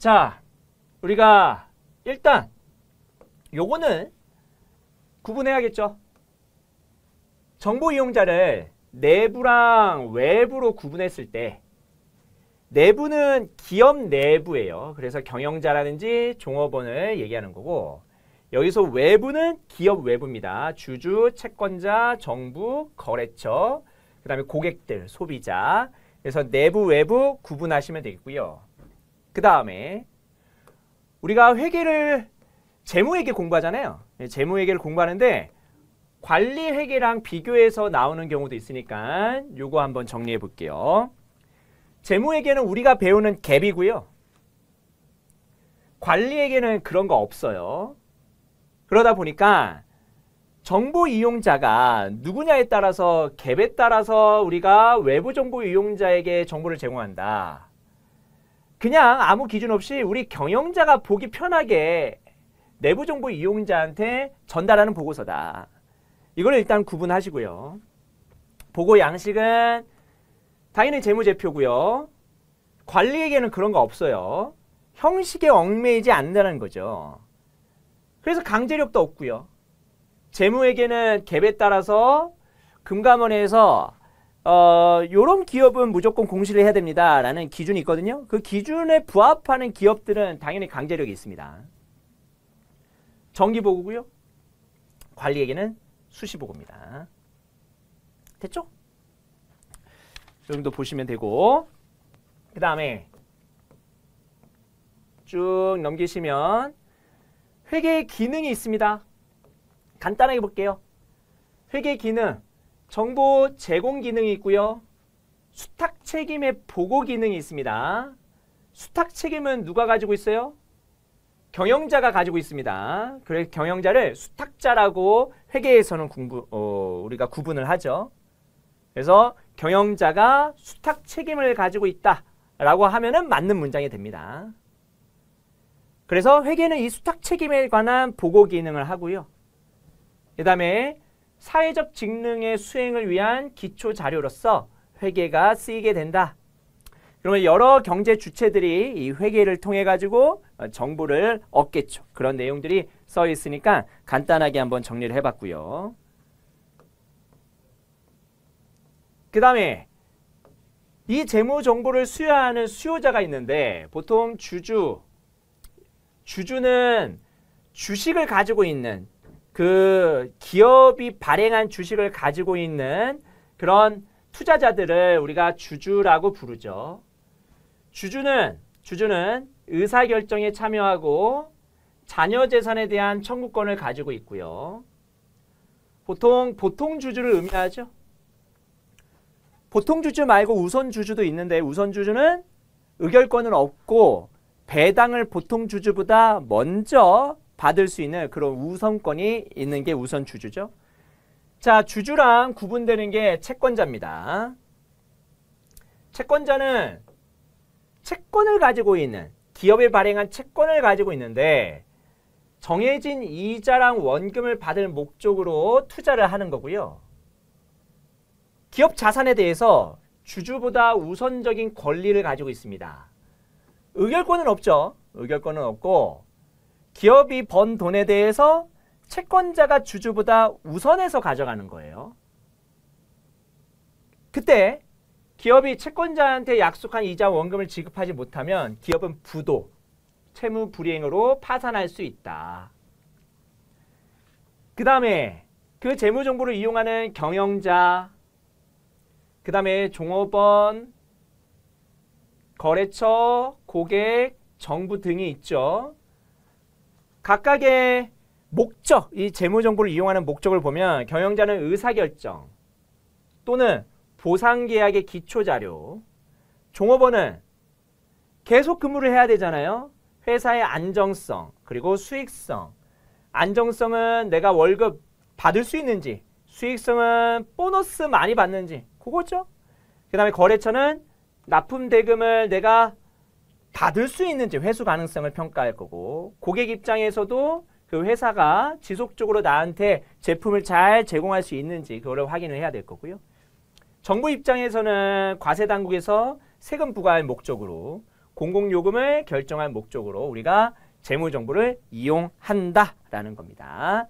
자, 우리가 일단 요거는 구분해야겠죠. 정보 이용자를 내부랑 외부로 구분했을 때 내부는 기업 내부예요. 그래서 경영자라든지 종업원을 얘기하는 거고, 여기서 외부는 기업 외부입니다. 주주, 채권자, 정부, 거래처, 그 다음에 고객들, 소비자. 그래서 내부, 외부 구분하시면 되겠고요. 그 다음에 우리가 회계를 재무회계 공부하잖아요. 재무회계를 공부하는데 관리회계랑 비교해서 나오는 경우도 있으니까 요거 한번 정리해 볼게요. 재무회계는 우리가 배우는 갭이고요. 관리회계는 그런 거 없어요. 그러다 보니까 정보 이용자가 누구냐에 따라서 갭에 따라서 우리가 외부 정보 이용자에게 정보를 제공한다. 그냥 아무 기준 없이 우리 경영자가 보기 편하게 내부 정보 이용자한테 전달하는 보고서다. 이걸 일단 구분하시고요. 보고 양식은 당연히 재무제표고요. 관리에게는 그런 거 없어요. 형식에 얽매이지 않는다는 거죠. 그래서 강제력도 없고요. 재무에게는 갭에 따라서 금감원에서 요런 기업은 무조건 공시를 해야 됩니다 라는 기준이 있거든요. 그 기준에 부합하는 기업들은 당연히 강제력이 있습니다. 정기보고고요. 관리에게는 수시보고입니다. 됐죠? 이 정도 보시면 되고, 그 다음에 쭉 넘기시면 회계 기능이 있습니다. 간단하게 볼게요. 회계 기능, 정보 제공 기능이 있고요. 수탁 책임의 보고 기능이 있습니다. 수탁 책임은 누가 가지고 있어요? 경영자가 가지고 있습니다. 그래서 경영자를 수탁자라고 회계에서는 우리가 구분을 하죠. 그래서 경영자가 수탁 책임을 가지고 있다라고 하면은 맞는 문장이 됩니다. 그래서 회계는 이 수탁 책임에 관한 보고 기능을 하고요. 그 다음에 사회적 직능의 수행을 위한 기초 자료로서 회계가 쓰이게 된다. 그러면 여러 경제 주체들이 이 회계를 통해 가지고 정보를 얻겠죠. 그런 내용들이 써 있으니까 간단하게 한번 정리를 해봤고요. 그 다음에 이 재무 정보를 수여하는 수요자가 있는데 보통 주주는 주식을 가지고 있는 그 기업이 발행한 주식을 가지고 있는 그런 투자자들을 우리가 주주라고 부르죠. 주주는 의사결정에 참여하고 자녀 재산에 대한 청구권을 가지고 있고요. 보통 주주를 의미하죠. 보통 주주 말고 우선 주주도 있는데 우선 주주는 의결권은 없고 배당을 보통 주주보다 먼저 받을 수 있는 그런 우선권이 있는 게 우선 주주죠. 자, 주주랑 구분되는 게 채권자입니다. 채권자는 채권을 가지고 있는, 기업에 발행한 채권을 가지고 있는데 정해진 이자랑 원금을 받을 목적으로 투자를 하는 거고요. 기업 자산에 대해서 주주보다 우선적인 권리를 가지고 있습니다. 의결권은 없죠. 의결권은 없고 기업이 번 돈에 대해서 채권자가 주주보다 우선해서 가져가는 거예요. 그때 기업이 채권자한테 약속한 이자 원금을 지급하지 못하면 기업은 부도, 채무 불이행으로 파산할 수 있다. 그 다음에 그 재무 정보를 이용하는 경영자, 그 다음에 종업원, 거래처, 고객, 정부 등이 있죠. 각각의 목적, 이 재무정보를 이용하는 목적을 보면 경영자는 의사결정 또는 보상계약의 기초자료, 종업원은 계속 근무를 해야 되잖아요. 회사의 안정성, 그리고 수익성. 안정성은 내가 월급 받을 수 있는지, 수익성은 보너스 많이 받는지, 그거죠. 그 다음에 거래처는 납품 대금을 내가 받을 수 있는지 회수 가능성을 평가할 거고, 고객 입장에서도 그 회사가 지속적으로 나한테 제품을 잘 제공할 수 있는지 그거를 확인을 해야 될 거고요. 정부 입장에서는 과세 당국에서 세금 부과할 목적으로, 공공요금을 결정할 목적으로 우리가 재무정보를 이용한다라는 겁니다.